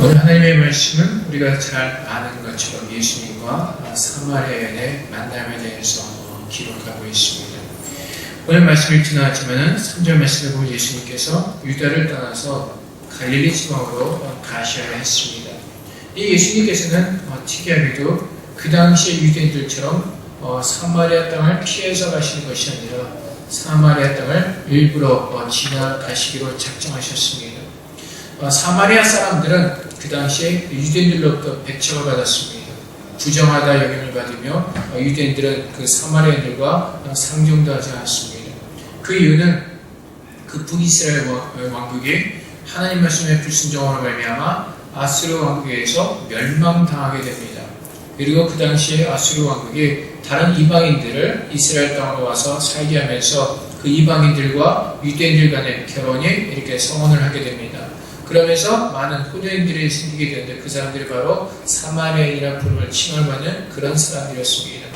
오늘 하나님의 말씀은 우리가 잘 아는 것처럼 예수님과 사마리아인의 만남에 대해서 기록하고 있습니다. 오늘 말씀을 지나갔지만 3절 말씀에 보면 예수님께서 유다를 떠나서 갈릴리 지방으로 가셔야 했습니다. 이 예수님께서는 특이하게도 그 당시의 유대인들처럼 사마리아 땅을 피해서 가시는 것이 아니라 사마리아 땅을 일부러 지나가시기로 작정하셨습니다. 사마리아 사람들은 그 당시에 유대인들로부터 배척을 받았습니다. 부정하다 여김을 받으며 유대인들은 그 사마리아인들과 상종도 하지 않았습니다. 그 이유는 그 북이스라엘 왕국이 하나님 말씀에 불순종으로 말미암아 아수르 왕국에서 멸망당하게 됩니다. 그리고 그 당시에 아수르 왕국이 다른 이방인들을 이스라엘 땅으로 와서 살게 하면서 그 이방인들과 유대인들 간의 결혼이 이렇게 성혼을 하게 됩니다. 그러면서 많은 혼혈인들이 생기게 되는데 그 사람들이 바로 사마리아인이라는 부름을 칭얼받는 그런 사람들이었습니다.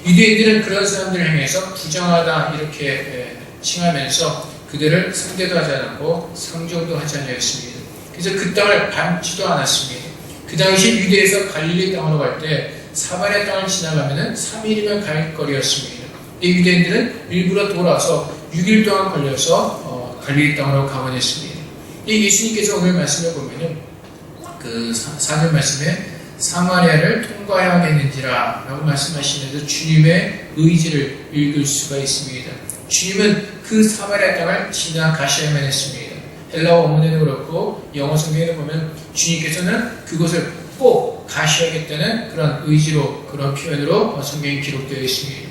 유대인들은 그런 사람들을 향해서 부정하다 이렇게 칭하면서 그들을 상대도 하지 않았고 상종도 하지 않았습니다. 그래서 그 땅을 밟지도 않았습니다. 그 당시 유대에서 갈릴리 땅으로 갈 때 사마리아 땅을 지나가면 3일이면 갈 거리였습니다. 이 유대인들은 일부러 돌아서 6일 동안 걸려서 갈릴리 땅으로 가곤 했습니다. 이 예수님께서 오늘 말씀을 보면은 그 4절 말씀에 사마리아를 통과해야겠는지라 라고 말씀하시면서 주님의 의지를 읽을 수가 있습니다. 주님은 그 사마리아 땅을 지나가셔야만 했습니다. 헬라어 원문에도 그렇고 영어 성경에도 보면 주님께서는 그곳을 꼭 가셔야겠다는 그런 의지로 그런 표현으로 성경이 기록되어 있습니다.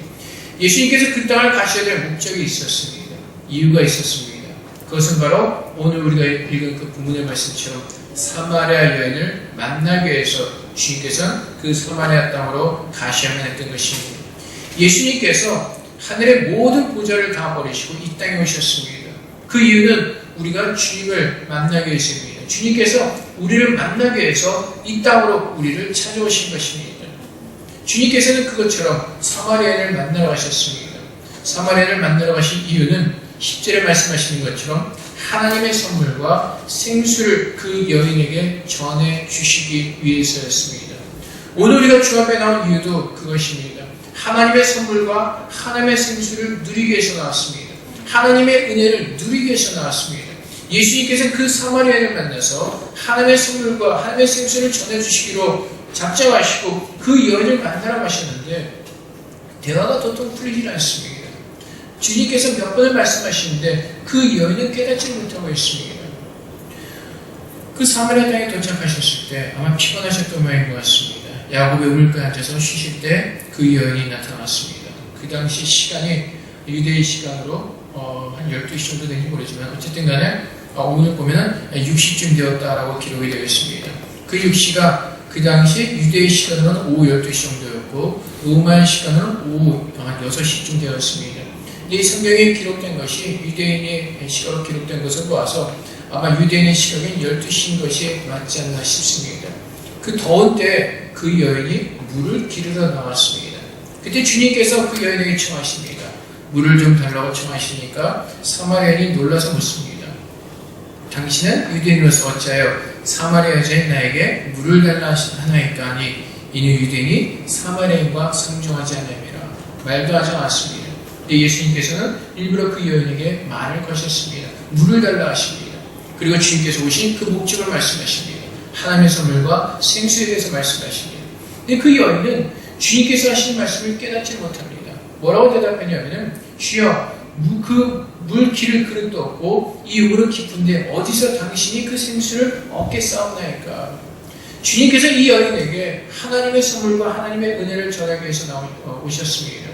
예수님께서 그 땅을 가셔야 될 목적이 있었습니다. 이유가 있었습니다. 그것은 바로 오늘 우리가 읽은 그 본문의 말씀처럼 사마리아 여인을 만나기 위해서 주님께서는 그 사마리아 땅으로 가셔야만 했던 것입니다. 예수님께서 하늘의 모든 보좌를 다 버리시고 이 땅에 오셨습니다. 그 이유는 우리가 주님을 만나기 위해서입니다. 주님께서 우리를 만나기 위해서 이 땅으로 우리를 찾아오신 것입니다. 주님께서는 그것처럼 사마리아인을 만나러 가셨습니다. 사마리아인을 만나러 가신 이유는 10절에 말씀하시는 것처럼 하나님의 선물과 생수를 그 여인에게 전해주시기 위해서였습니다. 오늘 우리가 주 앞에 나온 이유도 그것입니다. 하나님의 선물과 하나님의 생수를 누리기 위해서 나왔습니다. 하나님의 은혜를 누리기 위해서 나왔습니다. 예수님께서는 그 사마리아인을 만나서 하나님의 선물과 하나님의 생수를 전해주시기로 작정하시고 그 여인을 만나러 가셨는데 대화가 도통 풀리지 않습니다. 주님께서 몇 번을 말씀하시는데 그 여인은 깨닫지 못하고 있습니다. 그 사마리아 땅에 도착하셨을 때 아마 피곤하셨던 모양인 것 같습니다. 야곱의 우물가에 앉아서 쉬실 때 그 여인이 나타났습니다. 그 당시 시간이 유대의 시간으로 한 12시 정도 되는지 모르지만 어쨌든 간에 오늘 보면 6시쯤 되었다라고 기록이 되어 있습니다. 그 6시가 그 당시 유대의 시간으로는 오후 12시 정도였고 로마의 시간으로는 오후 한 6시쯤 되었습니다. 이 성경에 기록된 것이 유대인의 시각으로 기록된 것을 보아서 아마 유대인의 시각인 12시인 것이 맞지 않나 싶습니다. 그 더운 때 그 여인이 물을 기르러 나왔습니다. 그때 주님께서 그 여인에게 청하십니다. 물을 좀 달라고 청하시니까 사마리아인이 놀라서 묻습니다. 당신은 유대인으로서 어찌하여 사마리아 여자인 나에게 물을 달라 하나이까 하니 이는 유대인이 사마리아인과 상종하지 않음이라. 말도 하지 않았습니다. 예수님께서는 일부러 그 여인에게 말을 거셨습니다. 물을 달라 하십니다. 그리고 주님께서 오신 그 목적을 말씀하십니다. 하나님의 선물과 생수에 대해서 말씀하십니다. 근데 그 여인은 주님께서 하시는 말씀을 깨닫지 못합니다. 뭐라고 대답하냐면 주여 그 물 기를 그릇도 없고 이 우물은 깊은데 어디서 당신이 그 생수를 얻겠사옵나이까. 주님께서 이 여인에게 하나님의 선물과 하나님의 은혜를 전하기 위해서 오셨습니다.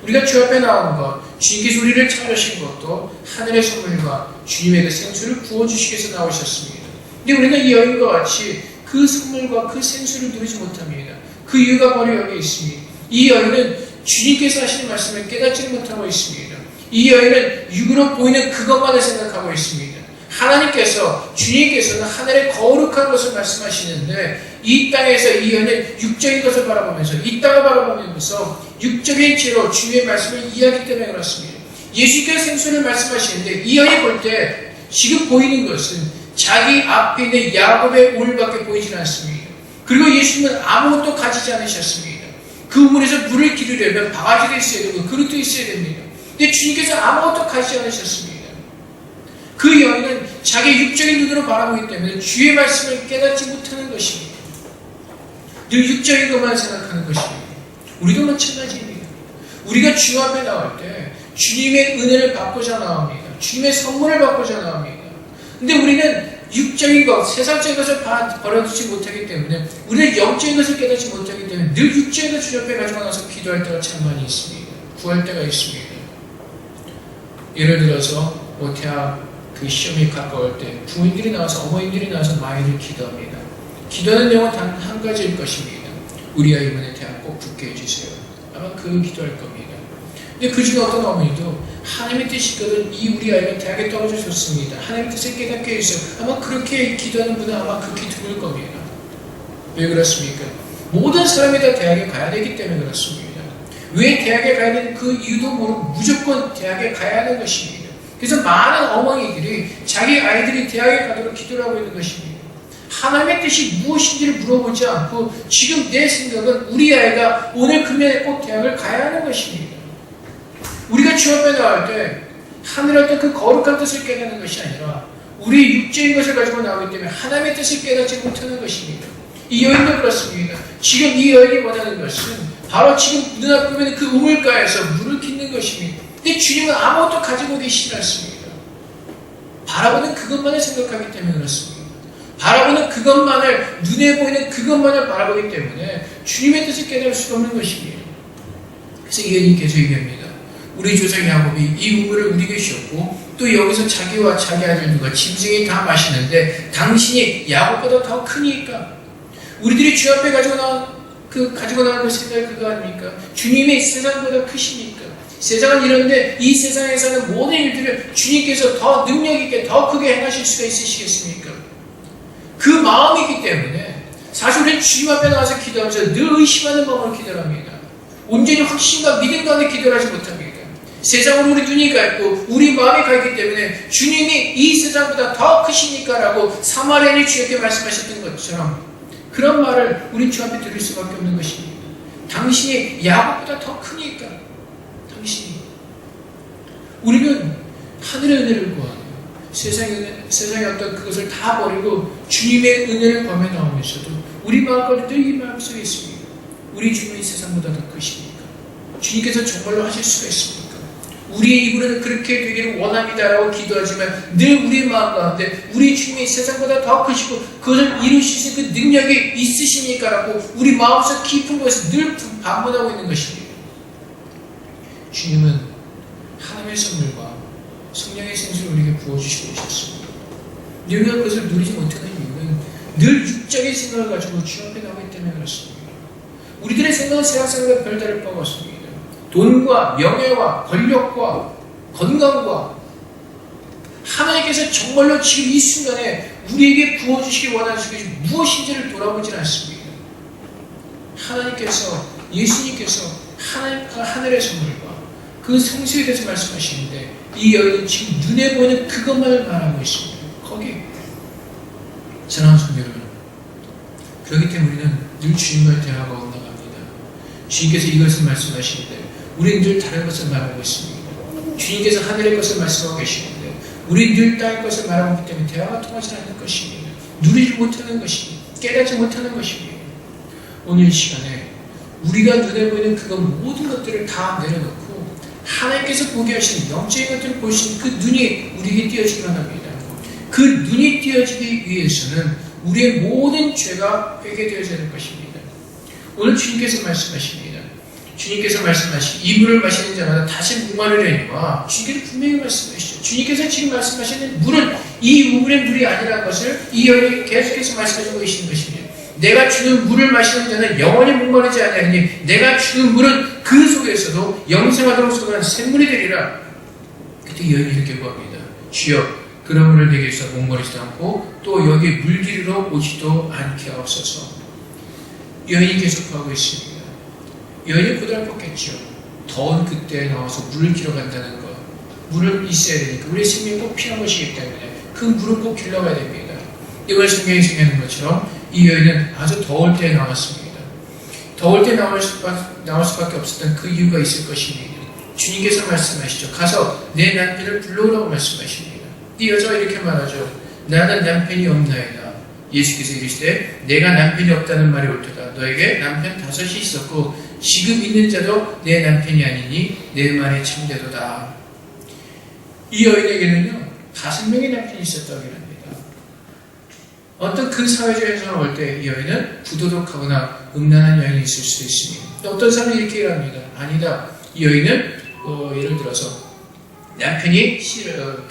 우리가 주 앞에 나온 것, 주님께서 우리를 찾으신 것도 하늘의 선물과 주님의 그 생수를 부어주시기 위해서 나오셨습니다. 근데 우리는 이 여인과 같이 그 선물과 그 생수를 누리지 못합니다. 그 이유가 바로 여기 있습니다. 이 여인은 주님께서 하시는 말씀을 깨닫지 못하고 있습니다. 이 여인은 육으로 보이는 그것만을 생각하고 있습니다. 하나님께서, 주님께서는 하늘의 거룩한 것을 말씀하시는데 이 땅에서 이 여인은 육적인 것을 바라보면서 이 땅을 바라보면서 육적인 채로 주님의 말씀을 이해하기 때문에 그렇습니다. 예수께서 생수를 말씀하시는데 이 여인이 볼 때 지금 보이는 것은 자기 앞에 있는 야곱의 우물밖에 보이지 않습니다. 그리고 예수님은 아무것도 가지지 않으셨습니다. 그 우물에서 물을 기르려면 바가지도 있어야 되고 그릇도 있어야 됩니다. 근데 주님께서 아무것도 가지지 않으셨습니다. 그 여인은 자기 육적인 눈으로 바라보기 때문에 주의 말씀을 깨닫지 못하는 것입니다. 늘 육적인 것만 생각하는 것입니다. 우리도 마찬가지입니다. 우리가 주 앞에 나올 때 주님의 은혜를 받고자 나옵니다. 주님의 선물을 받고자 나옵니다. 근데 우리는 육적인 것, 세상적인 것을 버려두지 못하기 때문에 우리는 영적인 것을 깨닫지 못하기 때문에 늘 육적인 것을 주 옆에 가지고 나서 기도할 때가 참 많이 있습니다. 구할 때가 있습니다. 예를 들어서 대학 시험이 가까울 때 부모님들이 나와서 어머님들이 나와서 많이들 기도합니다. 기도하는 내용은 단 한 가지일 것입니다. 우리 아이 이번에 대학 꼭 붙게 해주세요. 아마 그 기도할 겁니다. 근데 그 중에 어떤 어머니도 하나님의 뜻이거든 이 우리 아이가 대학에 떨어져 좋습니다. 하나님의 뜻을 깨닫게 해주세요. 아마 그렇게 기도하는 분은 아마 극히 드물 겁니다. 왜 그렇습니까? 모든 사람이 다 대학에 가야 되기 때문에 그렇습니다. 왜 대학에 가야 되는 그 이유도 모르고 무조건 대학에 가야 하는 것입니다. 그래서 많은 어머니들이 자기 아이들이 대학에 가도록 기도를 하고 있는 것입니다. 하나님의 뜻이 무엇인지를 물어보지 않고 지금 내 생각은 우리 아이가 오늘 금년에 꼭 대학을 가야 하는 것입니다. 우리가 주 앞에 나올 때 하늘의 어떤 그 거룩한 뜻을 깨닫는 것이 아니라 우리 육적인 것을 가지고 나오기 때문에 하나님의 뜻을 깨닫지 못하는 것입니다. 이 여인도 그렇습니다. 지금 이 여인이 원하는 것은 바로 지금 눈앞에 보면 그 우물가에서 물을 깃는 것입니다. 근데 주님은 아무것도 가지고 계시지 않습니다. 바라보는 그것만을 생각하기 때문에 그렇습니다. 바라보는 그것만을, 눈에 보이는 그것만을 바라보기 때문에 주님의 뜻을 깨달을 수가 없는 것입니다. 그래서 이 여인이 계속 얘기합니다. 우리 조상 야곱이 이 우물을 우리에게 주었고 또 여기서 자기와 자기 아들들과 짐승이 다 마시는데 당신이 야곱보다 더 크니까. 우리들이 주 앞에 가지고 나온 그 생각이 그거 아닙니까? 주님이 세상보다 크시니까. 세상은 이런데 이 세상에서는 모든 일들을 주님께서 더 능력있게 더 크게 행하실 수가 있으시겠습니까? 그 마음이기 때문에 사실 우리는 주님 앞에 나와서 기도하면서 늘 의심하는 마음으로 기도를 합니다. 온전히 확신과 믿음 가운데 기도를 하지 못합니다. 세상으로 우리 눈이 가 있고 우리 마음이 가 있기 때문에 주님이 이 세상보다 더 크시니까 라고 사마리아인이 주에게 말씀하셨던 것처럼 그런 말을 우리 주 앞에 들을 수밖에 없는 것입니다. 당신이 야곱보다 더 크니까. 당신이. 우리는 하늘의 은혜를 구하고 세상의 어떤 그것을 다 버리고 주님의 은혜를 구하며 나오면서도 우리 마음가운데 늘 이 마음속에 있습니다. 우리 주님이 세상보다 더 크십니까? 주님께서 정말로 하실 수가 있습니까? 우리의 입으로는 그렇게 되기를 원합니다라고 기도하지만 늘 우리 마음 가운데 우리 주님이 세상보다 더 크시고 그것을 이루실 수 있는 그 능력이 있으시니까라고 우리 마음속 깊은 곳에서 늘 반문하고 있는 것입니다. 주님은 하나님의 선물과 성령의 생수를 우리에게 부어주시고 오셨습니다. 우리가 그것을 누리지 못하는 이유는 늘 육적인 생각을 가지고 주 앞에 나오기 때문에 그렇습니다. 우리들의 생각은 세상 생각과 별다를 바가 없습니다. 돈과 명예와 권력과 건강과 하나님께서 정말로 지금 이 순간에 우리에게 부어주시기 원하는 것이 무엇인지를 돌아보지 않습니다. 하나님께서 예수님께서 하늘의 선물과 그 성수에 대해서 말씀하시는데 이 여인은 지금 눈에 보이는 그것만을 말하고 있습니다. 거기 사랑하는 성도 여러분, 그렇기 때문에 우리는 늘 주님과의 대화가 올라갑니다. 주님께서 이것을 말씀하시는데 우리는 늘 다른 것을 말하고 있습니다. 주님께서 하늘의 것을 말씀하고 계시는데 우리는 늘 땅의 것을 말하고 있기 때문에 대화가 통하지 않는 것입니다. 누리지 못하는 것입니다. 깨닫지 못하는 것입니다. 오늘 이 시간에 우리가 눈에 보이는 그것 모든 것들을 다 내려놓고 하나님께서 보게 하시는 영적인 것들을 보시는 그 눈이 우리에게 띄어지기 바랍니다. 그 눈이 띄어지기 위해서는 우리의 모든 죄가 회개되어져야 될 것입니다. 오늘 주님께서 말씀하십니다. 주님께서 말씀하신 이 물을 마시는 자마다 다시 목마르려니와 주님께서 분명히 말씀하시죠. 주님께서 지금 말씀하시는 물은 이 우물의 물이 아니라는 것을 이 여인이 계속해서 말씀하시고 계시는 것입니다. 내가 주는 물을 마시는 자는 영원히 목마르지 아니하니 내가 주는 물은 그 속에서도 영생하도록 솟아나는 샘물이 되리라. 그때 이 여인이 이렇게 구합니다. 주여 그런 물을 내게 해서 목마르지도 않고 또 여기 물기르러 오지도 않게 하옵소서. 여인이 계속 구하고 있습니다. 여인이 고달팠겠죠. 더운 그때에 나와서 물을 길러 간다는 것. 물을 있어야 되니까 우리의 생명이 꼭 필요한 것이기 때문에 그 물은 꼭 길러가야 됩니다. 이번 성경에 생기는 것처럼 이 여인은 아주 더울 때 나왔습니다. 더울 때 나올 수밖에 없었던 그 이유가 있을 것입니다. 주님께서 말씀하시죠. 가서 내 남편을 불러오라고 말씀하십니다. 이 여자가 이렇게 말하죠. 나는 남편이 없나이다. 예수께서 이르시되 내가 남편이 없다는 말이 옳도다. 너에게 남편 5이 있었고 지금 있는 자도 내 남편이 아니니 내 말이 참되도다. 이 여인에게는요 5명의 남편이 있었다고 합니다. 어떤 큰 사회적 현상을 볼 때 이 여인은 부도덕하거나 음란한 여인이 있을 수도 있습니다. 어떤 사람이 이렇게 얘기합니다. 아니다. 이 여인은 예를 들어서 남편이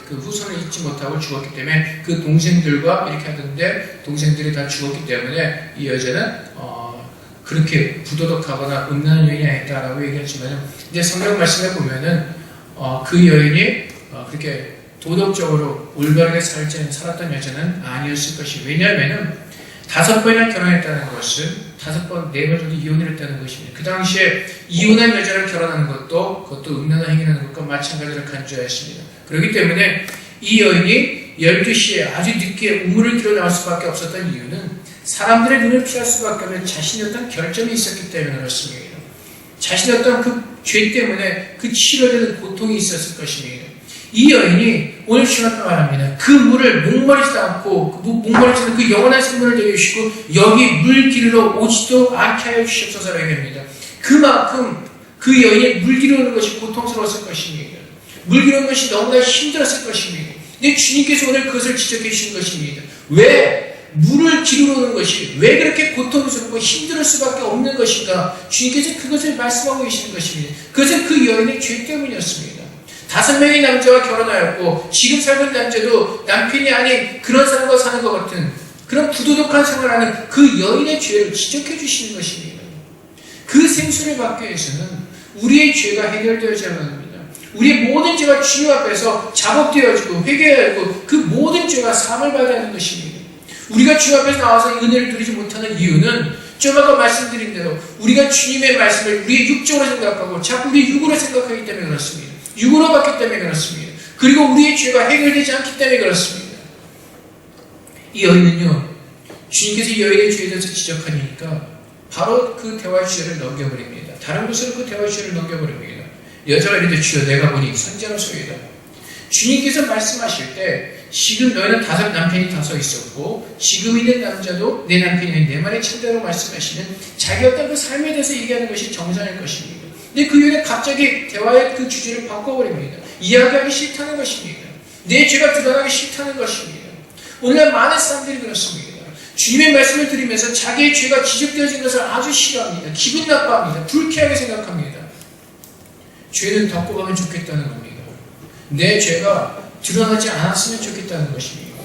그 후손을 잊지 못하고 죽었기 때문에 그 동생들과 이렇게 하던데 동생들이 다 죽었기 때문에 이 여자는 그렇게 부도덕하거나 음란한 여인이 아니다라고 얘기했지만 이제 성경 말씀에 보면은 그 여인이 그렇게 도덕적으로 올바르게 살았던 여자는 아니었을 것이에요. 왜냐하면 5번이나 결혼했다는 것은 5번, 4번 정도 이혼을 했다는 것입니다. 그 당시에 이혼한 여자를 결혼하는 그것도 음란한 행위라는 것과 마찬가지로 간주하였습니다. 그렇기 때문에 이 여인이 12시에 아주 늦게 우물을 길어 나올 수밖에 없었던 이유는 사람들의 눈을 피할 수밖에 없는 자신의 어떤 결점이 있었기 때문에 그렇습니다. 자신의 어떤 그 죄 때문에 그 치료되는 고통이 있었을 것입니다. 이 여인이 오늘 주님께 말합니다. 그 물을 목마르지도 않고 목마르지는 그 영원한 생명을 되게 주시고 여기 물 기르러 오지도 않게 하여 주시옵소서라고 얘기합니다. 그만큼 그 여인이 물 기르는 것이 고통스러웠을 것입니다. 물 기르는 것이 너무나 힘들었을 것입니다. 근데 주님께서 오늘 그것을 지적해 주신 것입니다. 왜 물을 기르는 것이 왜 그렇게 고통스럽고 힘들 수밖에 없는 것인가? 주님께서 그것을 말씀하고 계시는 것입니다. 그것은 그 여인의 죄 때문이었습니다. 5명의 남자와 결혼하였고 지금 살고 있는 남자도 남편이 아닌 그런 사람과 사는 것 같은 그런 부도덕한 생활하는 그 여인의 죄를 지적해 주시는 것입니다. 그 생수를 받기 위해서는 우리의 죄가 해결되어야만 합니다. 우리의 모든 죄가 주님 앞에서 작업되어지고 회개하고 그 모든 죄가 사함을 받아야 하는 것입니다. 우리가 주님 앞에서 나와서 은혜를 누리지 못하는 이유는 좀 아까 말씀드린 대로 우리가 주님의 말씀을 우리의 육적으로 생각하고 자꾸 우리의 육으로 생각하기 때문에 그렇습니다. 육으로 봤기 때문에 그렇습니다. 그리고 우리의 죄가 해결되지 않기 때문에 그렇습니다. 이 여인은요, 주님께서 이 여인의 죄에 대해서 지적하니까 바로 그 대화 주제를 넘겨버립니다. 다른 곳으로 그 대화 주제를 넘겨버립니다. 여자가 이르되 주여 내가 보니 선지자로소이다. 주님께서 말씀하실 때 지금 너희는 남편이 5 있었고 지금 있는 남자도 내 남편이 내 말에 참되라고 말씀하시는 자기 어떤 그 삶에 대해서 얘기하는 것이 정상일 것입니다. 근데 그 이후에 갑자기 대화의 그 주제를 바꿔버립니다. 이야기하기 싫다는 것입니다. 내 죄가 드러나기 싫다는 것입니다. 오늘날 많은 사람들이 그렇습니다. 주님의 말씀을 들으면서 자기의 죄가 지적되어진 것을 아주 싫어합니다. 기분 나빠합니다. 불쾌하게 생각합니다. 죄는 덮고 가면 좋겠다는 겁니다. 내 죄가 드러나지 않았으면 좋겠다는 것입니다.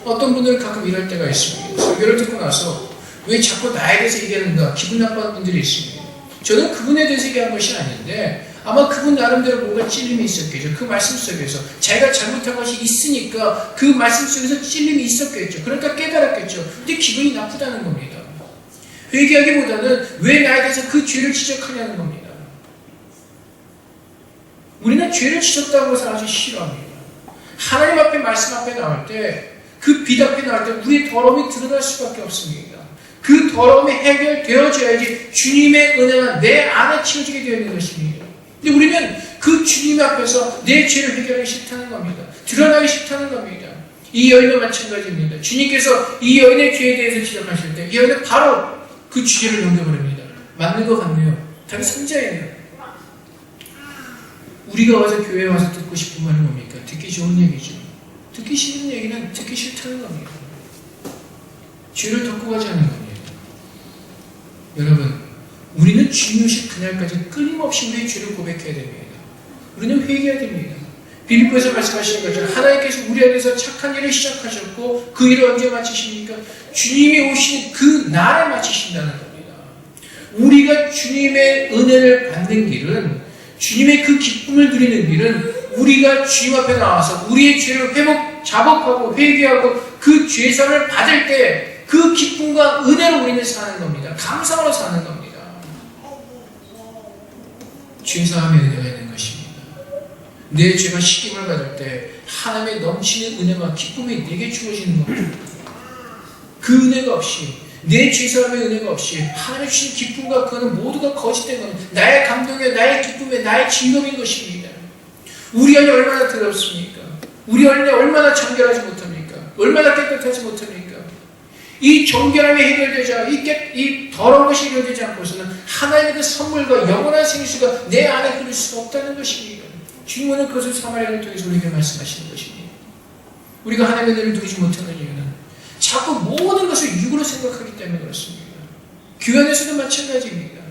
어떤 분들은 가끔 이럴 때가 있습니다. 설교를 듣고 나서 왜 자꾸 나에 대해서 얘기하는가 기분 나빠하는 분들이 있습니다. 저는 그분에 대해서 얘기한 것이 아닌데 아마 그분 나름대로 뭔가 찔림이 있었겠죠. 그 말씀 속에서 자기가 잘못한 것이 있으니까 그 말씀 속에서 찔림이 있었겠죠. 그러니까 깨달았겠죠. 근데 기분이 나쁘다는 겁니다. 회개하기보다는 왜 나에 대해서 그 죄를 지적하냐는 겁니다. 우리는 죄를 지적당한 것을 아주 싫어합니다. 하나님 앞에 말씀 앞에 나올 때 그 빛 앞에 나올 때 우리의 더러움이 드러날 수밖에 없습니다. 그 더러움이 해결되어져야지 주님의 은혜가 내 안에 채워지게 되어 있는 것입니다. 근데 우리는 그 주님 앞에서 내 죄를 해결하기 싫다는 겁니다. 드러나기 싫다는 겁니다. 이 여인도 마찬가지입니다. 주님께서 이 여인의 죄에 대해서 지적하실 때 이 여인은 바로 그 주제를 넘겨버립니다. 맞는 것 같네요. 다른 선자예요. 우리가 와서 교회에 와서 듣고 싶은 말이 뭡니까? 듣기 좋은 얘기죠. 듣기 싫은 얘기는 듣기 싫다는 겁니다. 죄를 덮고 가지 않는 겁니다. 여러분, 우리는 주님 오실 그날까지 끊임없이 우리의 죄를 고백해야 됩니다. 우리는 회개해야 됩니다. 빌립보에서 말씀하시는 것처럼 하나님께서 우리 안에서 착한 일을 시작하셨고 그 일을 언제 마치십니까? 주님이 오시는 그 날에 마치신다는 겁니다. 우리가 주님의 은혜를 받는 길은 주님의 그 기쁨을 누리는 길은 우리가 주님 앞에 나와서 우리의 죄를 자복하고 회개하고 그 죄사를 받을 때 그 기쁨과 은혜로 우리는 사는 겁니다. 감사로 사는 겁니다. 죄사함의 은혜가 있는 것입니다. 내 죄가 씻김을 받을 때 하나님의 넘치는 은혜와 기쁨이 내게 주어지는 겁니다. 그 은혜가 없이, 내 죄사함의 은혜가 없이 하나님 주신 기쁨과 그거는 모두가 거짓된 겁니다. 나의 감동이요, 나의 기쁨이요, 나의 즐거움인 것입니다. 우리 안에 얼마나 더럽습니까? 우리 안에 얼마나 정결하지 못합니까? 얼마나 깨끗하지 못합니까? 이 정결함이 해결되자, 이 더러운 것이 해결되지 않고서는 하나님의 그 선물과 영원한 생수가 내 안에 흐를 수가 없다는 것입니다. 주님은 그것을 사마리아를 통해서 우리에게 말씀하시는 것입니다. 우리가 하나님의 은혜를 누리지 못하는 이유는 자꾸 모든 것을 육으로 생각하기 때문에 그렇습니다. 교회 안에서도 마찬가지입니다.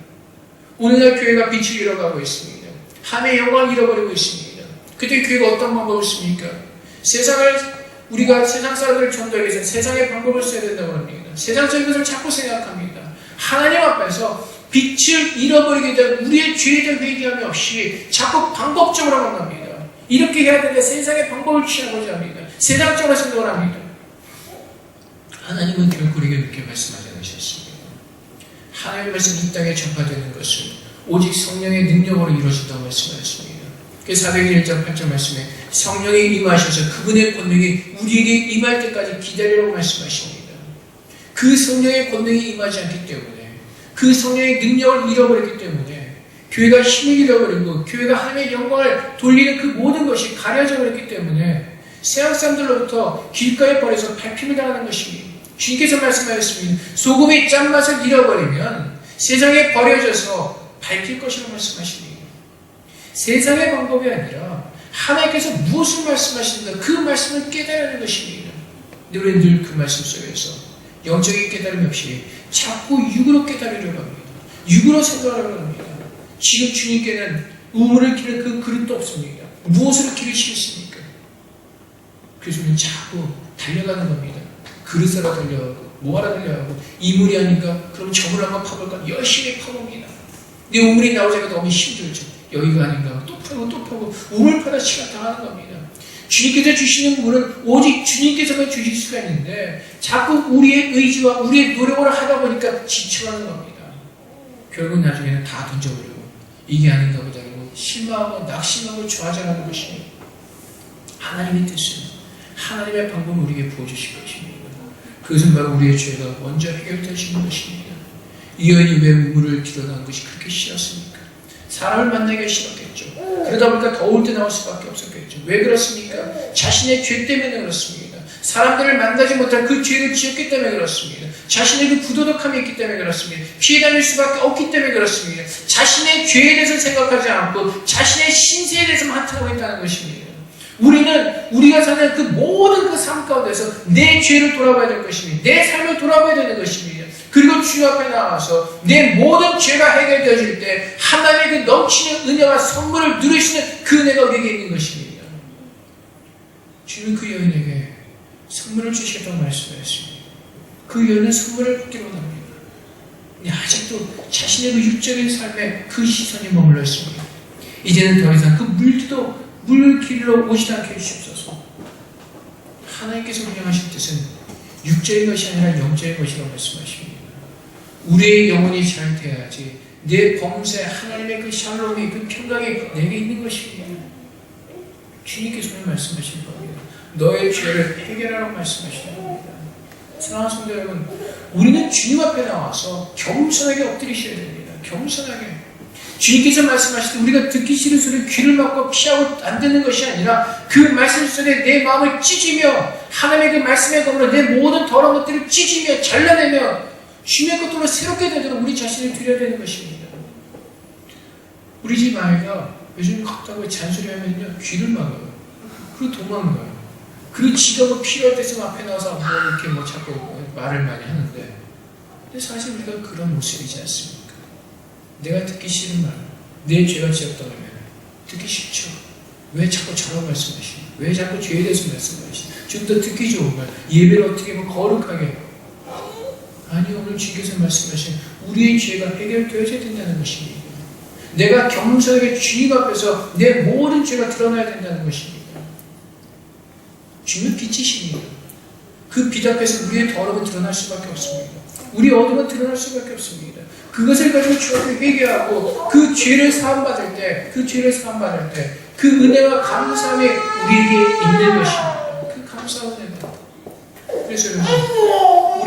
오늘날 교회가 빛을 잃어가고 있습니다. 하나님의 영광을 잃어버리고 있습니다. 그때 교회가 어떤 방법을 씁니까? 우리가 세상 사람들을 전도하기 위해서 세상의 방법을 써야 된다고 합니다. 세상적인 것을 자꾸 생각합니다. 하나님 앞에서 빛을 잃어버리게 된 우리의 죄에 대한 회개함이 없이 자꾸 방법적으로 만납니다. 이렇게 해야 되는데 세상의 방법을 취하고자 합니다. 세상적으로 생각을 합니다. 하나님은 결코 우리에게 그렇게 말씀하지 않으셨습니다. 하나님의 말씀이 이 땅에 전파되는 것은 오직 성령의 능력으로 이루어진다고 말씀하셨습니다. 사도행전 1장 8절 말씀에 성령이 임하셔서 그분의 권능이 우리에게 임할 때까지 기다리라고 말씀하십니다. 그 성령의 권능이 임하지 않기 때문에, 그 성령의 능력을 잃어버렸기 때문에 교회가 힘을 잃어버리고 교회가 하나님의 영광을 돌리는 그 모든 것이 가려져 버렸기 때문에 세상 사람들로부터 길가에 버려서 밟힘을 당하는 것입니다. 주님께서 말씀하셨습니다. 소금이 짠맛을 잃어버리면 세상에 버려져서 밟힐 것이라고 말씀하십니다. 세상의 방법이 아니라 하나님께서 무엇을 말씀하시는가 그 말씀을 깨달는 것입니다. 근데 우리는 늘 그 말씀 속에서 영적인 깨달음이 없이 자꾸 육으로 깨달으려고 합니다. 육으로 생각하려고 합니다. 지금 주님께는 우물을 기는 그 그릇도 없습니다. 무엇으로 기르시겠습니까? 그래서 우리는 자꾸 달려가는 겁니다. 그릇하러 달려가고 뭐하러 달려가고 이물이 아닌가? 그럼 저물 한번 파볼까? 열심히 파봅니다. 근데 우물이 나오자마자 너무 힘들죠. 여기가 아닌가? 또 파고 우물 파다 시간 당하는 겁니다. 주님께서 주시는 물은 오직 주님께서만 주실 수가 있는데 자꾸 우리의 의지와 우리의 노력을 하다 보니까 지쳐가는 겁니다. 결국 나중에는 다 던져버리고 이게 아닌가 보다 하고 실망하고 낙심하고 좌절하는 것입니다. 하나님의 뜻은 하나님의 방법을 우리에게 부어주실 것입니다. 그것은 바로 우리의 죄가 먼저 해결되시는 것입니다. 이 여인이 왜 우물을 길어나온 것이 그렇게 싫었습니까? 사람을 만나기가 싫었겠죠. 그러다 보니까 더울 때 나올 수밖에 없었겠죠. 왜 그렇습니까? 자신의 죄 때문에 그렇습니다. 사람들을 만나지 못한 그 죄를 지었기 때문에 그렇습니다. 자신의 그 부도덕함이 있기 때문에 그렇습니다. 피해 다닐 수밖에 없기 때문에 그렇습니다. 자신의 죄에 대해서 생각하지 않고 자신의 신세에 대해서만 한탄하고 있다는 것입니다. 우리가 사는 그 모든 그 삶 가운데서 내 죄를 돌아봐야 될 것입니다. 내 삶을 돌아봐야 되는 것입니다. 그리고 주님 앞에 나와서 내 모든 죄가 해결되어질 때 하나님의 그 넘치는 은혜와 선물을 누리시는 그 은혜가 우리에게 있는 것입니다. 주님은 그 여인에게 선물을 주시겠다고 말씀하셨습니다. 그 여인은 선물을 받기로 합니다. 근데 아직도 자신의 그 육적인 삶에 그 시선이 머물러 있습니다. 이제는 더 이상 그 물 길러 오시지 않게 해주시옵소서. 하나님께서 운영하실 뜻은 육적인 것이 아니라 영적인 것이라고 말씀하십니다. 우리의 영혼이 잘 돼야지 내 범사에 하나님의 그 샬롬이 그 평강이 내게 있는 것입니다. 주님께서 말씀하시는 겁니다. 너의 죄를 해결하라고 말씀하시는 겁니다. 사랑하는 성도 여러분, 우리는 주님 앞에 나와서 겸손하게 엎드리셔야 됩니다. 겸손하게. 주님께서 말씀하실 때 우리가 듣기 싫은 소리 귀를 막고 피하고 안 듣는 것이 아니라 그 말씀 속에 내 마음을 찢으며 하나님의 그 말씀의 검으로 내 모든 더러운 것들을 찢으며 잘라내며 주님의 것들로 새롭게 되도록 우리 자신을 드려야 되는 것입니다. 우리 집 아이가 요즘 컸다고 잔소리하면요 귀를 막아요. 그리고 도망가요. 그리고 지가 뭐 필요할 때쯤 앞에 나와서 뭐 이렇게 뭐 자꾸 말을 많이 하는데 근데 사실 우리가 그런 모습이지 않습니까? 내가 듣기 싫은 말, 내 죄가 지었다고 하면 듣기 싫죠. 왜 자꾸 저런 말씀하시니? 왜 자꾸 죄에 대해서 말씀하시니? 좀 더 듣기 좋은 말, 예배를 어떻게 하면 거룩하게. 아니, 오늘 주님께서 말씀하신 우리의 죄가 해결되어야 된다는 것입니다. 내가 겸손하게 주님 앞에서 내 모든 죄가 드러나야 된다는 것입니다. 주님은 빛이십니다. 그 빛 앞에서 우리의 더러움은 드러날 수밖에 없습니다. 우리 어둠은 드러날 수밖에 없습니다. 그것을 가지고 주님을 회개하고 그 죄를 사함받을 때, 그 은혜와 감사함이 우리에게 있는 것입니다. 그 감사한 은혜가. 그래서 여러분,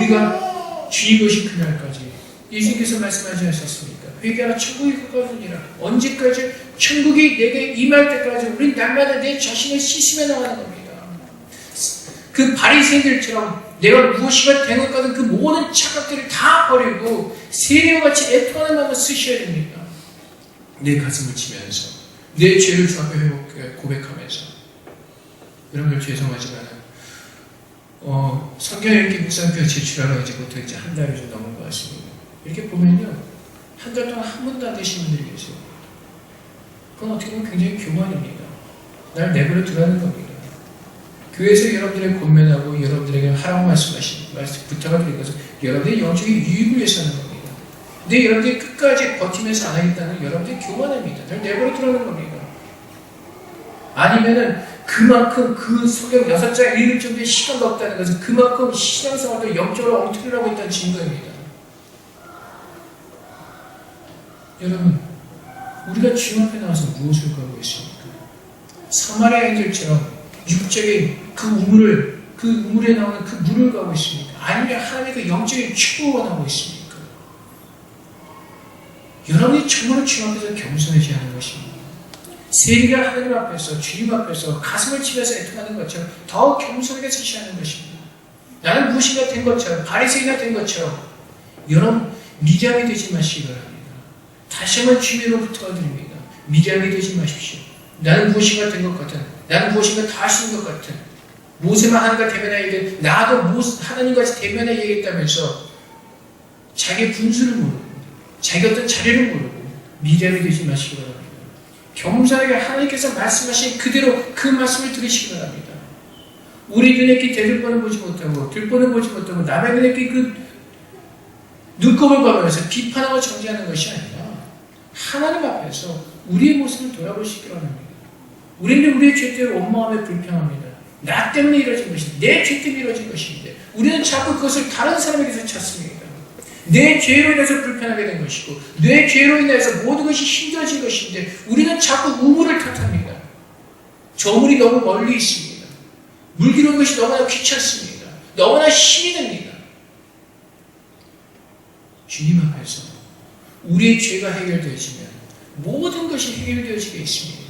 우리가 주님 오신 그날까지 예수님께서 말씀하지 않으셨습니까? 회개하라 천국이 가까우니라. 언제까지? 천국이 내게 임할 때까지 우린 날마다 내 자신을 씻으며 나가는 겁니다. 그 바리새인들처럼 내가 무엇이가 된 것 같은 그 모든 착각들을 다 버리고 세리와 같이 애통하는 마음을 쓰셔야 됩니다. 내 가슴을 치면서 내 죄를 주 앞에 고백하면서. 여러분들 죄송하지만 성경 읽기 묵상표 제출하러 이제부터 이제 한 달이 좀 넘은 것 같습니다. 이렇게 보면요, 한 달 동안 한 번도 안 되신 분들이 계세요. 그건 어떻게 보면 굉장히 교만입니다. 날 내버려 두라는 겁니다. 교회에서 여러분들의 권면하고 여러분들에게 하라고 부탁을 드린 것은 여러분들의 영적인 유익을 위해서 하는 겁니다. 근데 여러분들이 끝까지 버티면서 안 하겠다는 여러분들의 교만입니다. 날 내버려 두라는 겁니다. 아니면은 그만큼 그 성경 6장 읽을 정도의 시간도 없다는 것은 그만큼 신앙생활도 영적으로 엉터리를 하고 있다는 증거입니다. 여러분, 우리가 주님 앞에 나와서 무엇을 가고 있습니까? 사마리아인들처럼 육적인 그 우물에 나오는 그 물을 가고 있습니까? 아니면 하나님의 그 영적인 축복을 원하고 있습니까? 여러분이 정말로 주님 앞에서 겸손해져야 하는 것입니다. 세리가 하나님 앞에서, 주님 앞에서 가슴을 치면서 애통하는 것처럼 더 겸손하게 서셔야 하는 것입니다. 나는 무엇인가 된 것처럼, 바리새인이 된 것처럼 여러분 미장이 되지 마시기 바랍니다. 다시 한번 주님으로 부탁드립니다. 미장이 되지 마십시오. 나는 무엇인가 된 것 같은, 나는 무엇인가 다 하시는 것 같은, 모세만 하나님과 대면하게 나도 하나님과 대면하게 얘기했다면서 자기 분수를 모르고 자기 어떤 자리를 모르고 미장이 되지 마시기 바랍니다. 겸손하게 하나님께서 말씀하신 그대로 그 말씀을 들으시기 바랍니다. 우리 눈에 끼 대들보는 보지 못하고 들보는 보지 못하고 남의 눈에 끼 그 눈곱을 봐면서 비판하고 정죄하는 것이 아니라 하나님 앞에서 우리의 모습을 돌아보시기 바랍니다. 우리는 우리의 죄 때문에 온 마음에 불평합니다. 나 때문에 이루어진 것인데, 내 죄 때문에 이루어진 것인데 우리는 자꾸 그것을 다른 사람에게서 찾습니다. 내 죄로 인해서 불편하게 된 것이고 내 죄로 인해서 모든 것이 힘들어진 것인데 우리는 자꾸 우물을 탓합니다. 저 물이 너무 멀리 있습니다. 물 기르는 것이 너무나 귀찮습니다. 너무나 힘이 듭니다. 주님 앞에서 우리의 죄가 해결되어지면 모든 것이 해결되어지게 있습니다.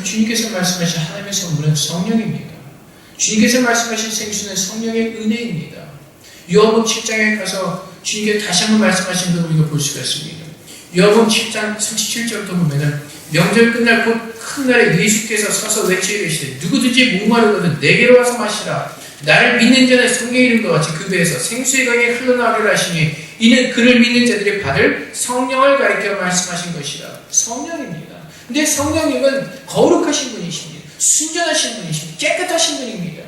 주님께서 말씀하신 하나님의 선물은 성령입니다. 주님께서 말씀하신 생수는 성령의 은혜입니다. 요한복음 7장에 가서 주님께서 다시 한번 말씀하신 걸 우리가 볼 수가 있습니다. 요한복음 7장 37절부터 보면은 명절 끝날 곧 큰 날에 예수께서 서서 외치시되 누구든지 목마르거든 내게로 와서 마시라. 나를 믿는 자는 성경에 이른 것 같이 그 배에서 생수의 강이 흘러나오리라 하시니 이는 그를 믿는 자들이 받을 성령을 가리켜 말씀하신 것이라. 성령입니다. 근데 성령님은 거룩하신 분이십니다. 순전하신 분이십니다. 깨끗하신 분입니다.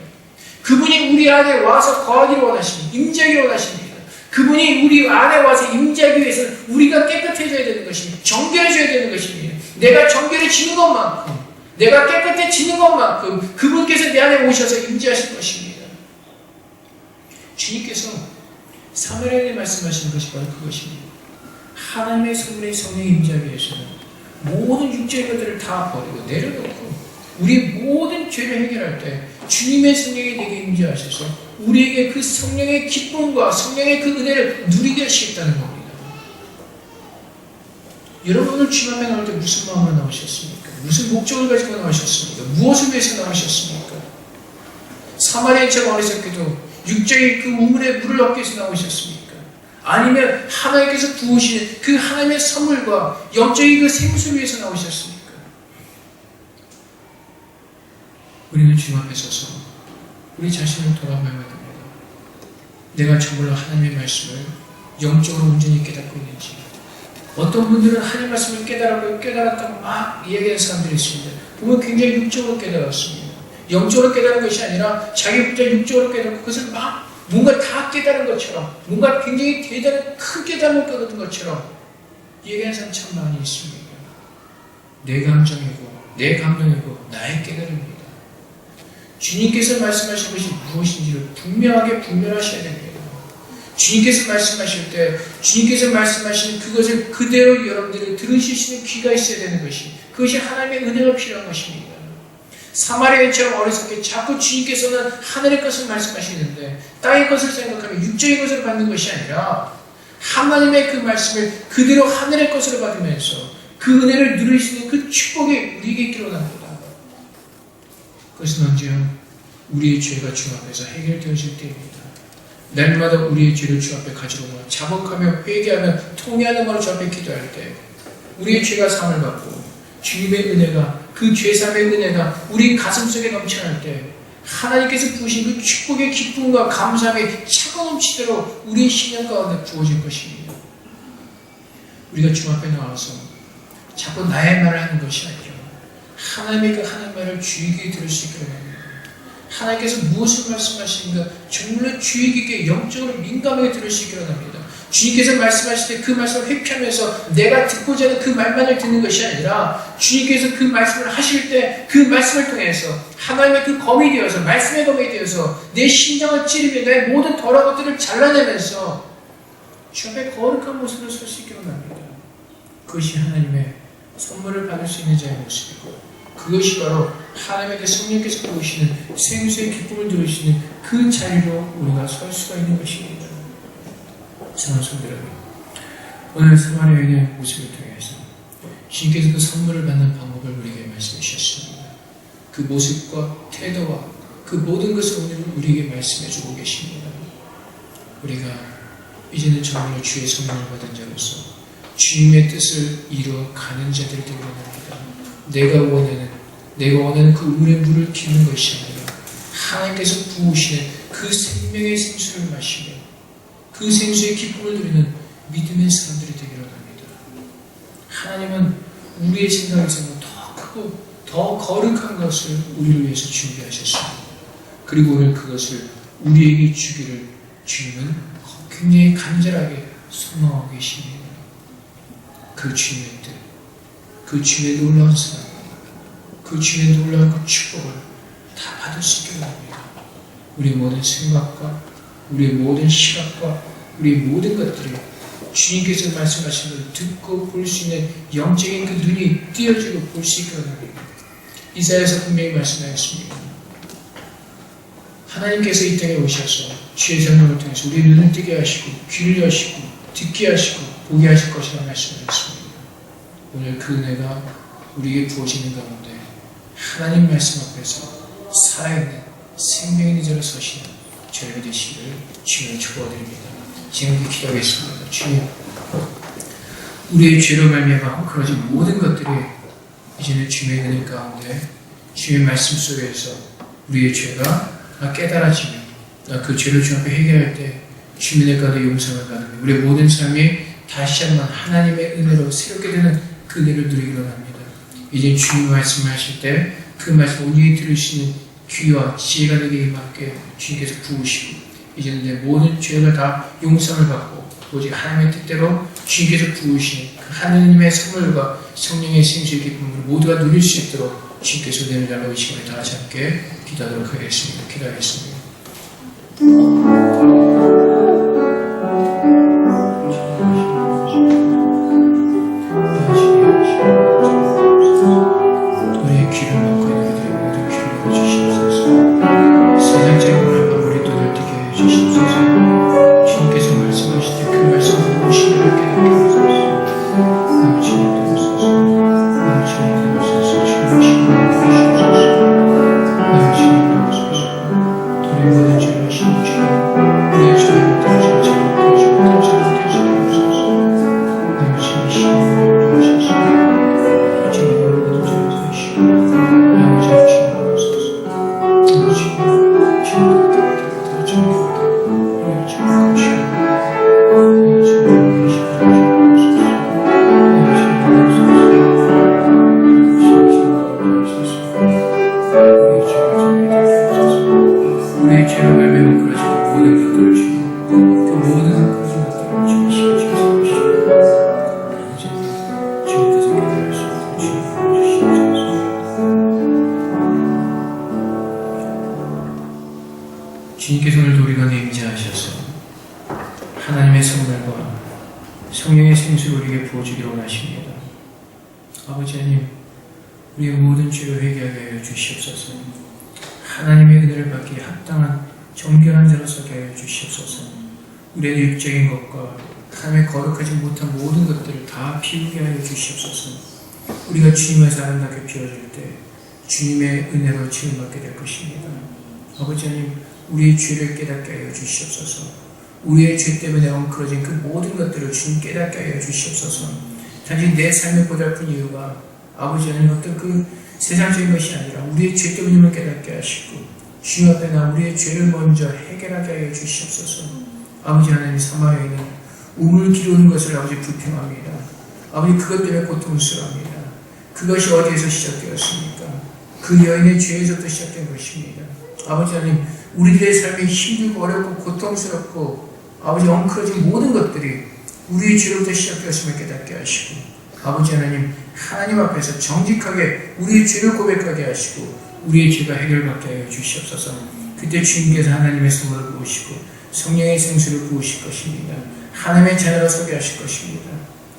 그분이 우리 안에 와서 거하기를 원하십니다. 임재하기를 원하십니다. 그분이 우리 안에 와서 임재하기 위해서는 우리가 깨끗해져야 되는 것입니다. 정결해져야 되는 것입니다. 내가 정결해지는 것만큼, 내가 깨끗해지는 것만큼 그분께서 내 안에 오셔서 임재하실 것입니다. 주님께서 사마리아에 말씀하시는 것이 바로 그것입니다. 하나님의 성령의 성령이 임재하기 위해서는 모든 육체의 것들을 다 버리고 내려놓고 우리 모든 죄를 해결할 때 주님의 성령이 내게 임재하셔서 우리에게 그 성령의 기쁨과 성령의 그 은혜를 누리게 하시겠다는 겁니다. 여러분 오늘 주님 앞에 나올 때 무슨 마음으로 나오셨습니까? 무슨 목적을 가지고 나오셨습니까? 무엇을 위해서 나오셨습니까? 사마리아인처럼 어리석게도 육적인 그 우물의 물을 얻기 위해서 나오셨습니까? 아니면 하나님께서 부으시는 그 하나님의 선물과 영적인 그 생수를 위해서 나오셨습니까? 우리는 주님 앞에 서서 우리 자신을 돌아봐야 됩니다. 내가 정말로 하나님의 말씀을 영적으로 온전히 깨닫고 있는지. 어떤 분들은 하나님의 말씀을 깨달았다고 막 이야기하는 사람들이 있습니다. 보면 굉장히 육적으로 깨달았습니다. 영적으로 깨달은 것이 아니라 자기 혼자 육적으로 깨닫고 그것을 막 뭔가 다 깨달은 것처럼 뭔가 굉장히 대단한 큰 깨달음을 얻은 것처럼 얘기하는 사람 참 많이 있습니다. 내 감정이고 내 감동이고 나의 깨달음입니다. 주님께서 말씀하신 것이 무엇인지를 분명하게 분별하셔야 됩니다. 주님께서 말씀하실 때 주님께서 말씀하시는 그것을 그대로 여러분들이 들으실 수 있는 귀가 있어야 되는 것이 그것이 하나님의 은혜가 필요한 것입니다. 사마리아인처럼 어리석게 자꾸 주님께서는 하늘의 것을 말씀하시는데 땅의 것을 생각하면 육적인 것을 받는 것이 아니라 하나님의 그 말씀을 그대로 하늘의 것으로 받으면서 그 은혜를 누릴 수 있는 그 축복이 우리에게 있기로 합니다. 그것은 언제요? 우리의 죄가 주 앞에서 해결되어질 때입니다. 날마다 우리의 죄를 주 앞에 가지고 나와 자복하며 회개하며 통회하는 마음으로 주 앞에 기도할 때 우리의 죄가 사함을 받고 주님의 은혜가 그 죄사함의 은혜가 우리 가슴속에 넘쳐날 때 하나님께서 부으신 그 축복의 기쁨과 감사함이 차고 넘치도록 우리의 심령 가운데 부어질 것입니다. 우리가 주 앞에 나와서 자꾸 나의 말을 하는 것이 아니라 하나님의 그 하는 말을 주의 깊게 들을 수 있게 합니다. 하나님께서 무엇을 말씀하시는가 정말로 주의 깊게 영적으로 민감하게 들을 수 있게 합니다. 주님께서 말씀하실 때 그 말씀을 회피하면서 내가 듣고자 하는 그 말만을 듣는 것이 아니라 주님께서 그 말씀을 하실 때 그 말씀을 통해서 하나님의 그 검이 되어서 말씀의 검이 되어서 내 심장을 찌르며 나의 모든 더러운 것들을 잘라내면서 주 앞에 거룩한 모습으로 설 수 있게 합니다. 그것이 하나님의 선물을 받을 수 있는 자의 모습이고 그것이 바로 하나님의 그 성령께서 보시는 생수의 기쁨을 누리시는 그 자리로 우리가 설 수가 있는 것입니다. 사랑하는 성도 여러분, 오늘 사마리아인의 모습을 통해서 주님께서 그 선물을 받는 방법을 우리에게 말씀해 주셨습니다. 그 모습과 태도와 그 모든 것을 오늘 우리에게 말씀해 주고 계십니다. 우리가 이제는 정말로 주의 선물을 받은 자로서 주님의 뜻을 이루어 가는 자들이 되기를 원합니다. 내가 원하는 그 우물의 물을 기는 것이 아니라 하나님께서 부으시는 그 생명의 생수를 마시며 그 생수의 기쁨을 누리는 믿음의 사람들이 되기를 원합니다. 하나님은 우리의 생각에서는 더 크고 더 거룩한 것을 우리를 위해서 준비하셨습니다. 그리고 오늘 그것을 우리에게 주기를 주님은 굉장히 간절하게 소망하고 계십니다. 그 주님의 뜻, 그 주님의 놀라운 사랑, 그 주님의 놀라운 그 축복을 다 받을 수 있게 합니다. 우리의 모든 생각과 우리의 모든 시각과 우리의 모든 것들이 주님께서 말씀하신 것을 듣고 볼 수 있는 영적인 그 눈이 띄어지고 볼 수 있게 합니다. 이사야서 분명히 말씀하였습니다. 하나님께서 이 땅에 오셔서 주의 성령을 통해서 우리의 눈을 뜨게 하시고 귀를 여시고 듣게 하시고 보게 하실 것이라고 말씀하셨습니다. 오늘 그 은혜가 우리에게 부어지는 가운데 하나님 말씀 앞에서 살아있는 생명의 자로 서시는 저희가 되시기를 주님을 축복드립니다. 지금 기도하겠습니다. 주님, 우리의 죄로 말미암아 헝클어진 모든 것들이 이제는 주님의 은혜 가운데 주님의 말씀 속에서 우리의 죄가 깨달아지며 그 죄를 주 앞에 해결할 때 주님의 은혜 가운데 용서를 받으며 우리의 모든 삶이 다시 한번 하나님의 은혜로 새롭게 되는 그 은혜를 누리기로 합니다. 이제 주님 말씀하실 때 그 말씀 우리에게 들으시는 귀와 지혜가 되게 임하게 주님께서 부으시고 이제는 내 모든 죄가 다 용서를 받고 오직 하나님의 뜻대로 주님께서 부으시는 그 하나님의 선물과 성령의 생수의 기쁨을 모두가 누릴 수 있도록 주님께서 은혜를 달라고 이 시간에 다 같이 함께 기도하도록 하겠습니다. 기도하겠습니다. 주님께서 오늘도 우리 가운데 임재하셔서 하나님의 선물과 성령의 생수를 우리에게 부어주기를 원하십니다. 아버지 하나님, 우리의 모든 죄를 회개하게 하여 주시옵소서. 하나님의 은혜를 받기에 합당한 정결한 자로 서게 하여 주시옵소서. 우리의 육적인 것과 하나님의 거룩하지 못한 모든 것들을 다 피우게 하여 주시옵소서. 우리가 주님에서 아름답게 피워질 때 주님의 은혜로 치유받게 될 것입니다. 아버지 하나님, 우리의 죄를 깨닫게 하여 주시옵소서. 우리의 죄 때문에 엉클어진 그 모든 것들을 주님 깨닫게 하여 주시옵소서. 단지 내 삶의 보잘픈 이유가 아버지 하나님 어떤 그 세상적인 것이 아니라 우리의 죄 때문임을 깨닫게 하시고 주님 앞에 나 우리의 죄를 먼저 해결하게 하여 주시옵소서. 아버지 하나님, 사마리아에 있는 우물 기르는 것을 아버지 불평합니다. 아버지 그것 때문에 고통스러워합니다. 그것이 어디에서 시작되었습니까? 그 여인의 죄에서부터 시작된 것입니다. 아버지 하나님, 우리들의 삶이 힘들고 어렵고 고통스럽고 아버지 엉클어진 모든 것들이 우리의 죄로부터 시작되었음을 깨닫게 하시고 아버지 하나님, 하나님 앞에서 정직하게 우리의 죄를 고백하게 하시고 우리의 죄가 해결받게 하여 주시옵소서. 그때 주님께서 하나님의 선물을 부으시고 성령의 생수를 부으실 것입니다. 하나님의 자녀로 서게 하실 것입니다.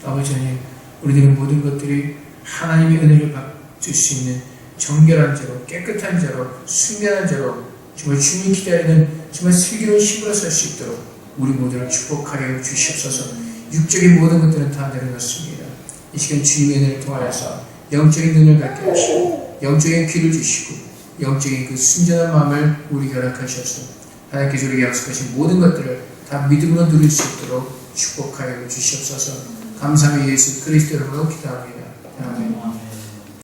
아버지 하나님, 우리들의 모든 것들이 하나님의 은혜를 받을 수 있는 정결한 자로, 깨끗한 자로, 순결한 자로 정말 주님이 기다리는 정말 슬기로운 신부로 설 수 있도록 우리 모두를 축복하여 주시옵소서. 육적인 모든 것들은 다 내려놓습니다. 이 시간 주님의 은혜를 통하여서 영적인 눈을 갖게 하시고 영적인 귀를 주시고 영적인 그 순전한 마음을 우리에게 허락하셔서 하나님께서 우리에게 약속하신 모든 것들을 다 믿음으로 누릴 수 있도록 축복하여 주시옵소서. 감사함의 예수 그리스도 이름으로 기도합니다. 아멘.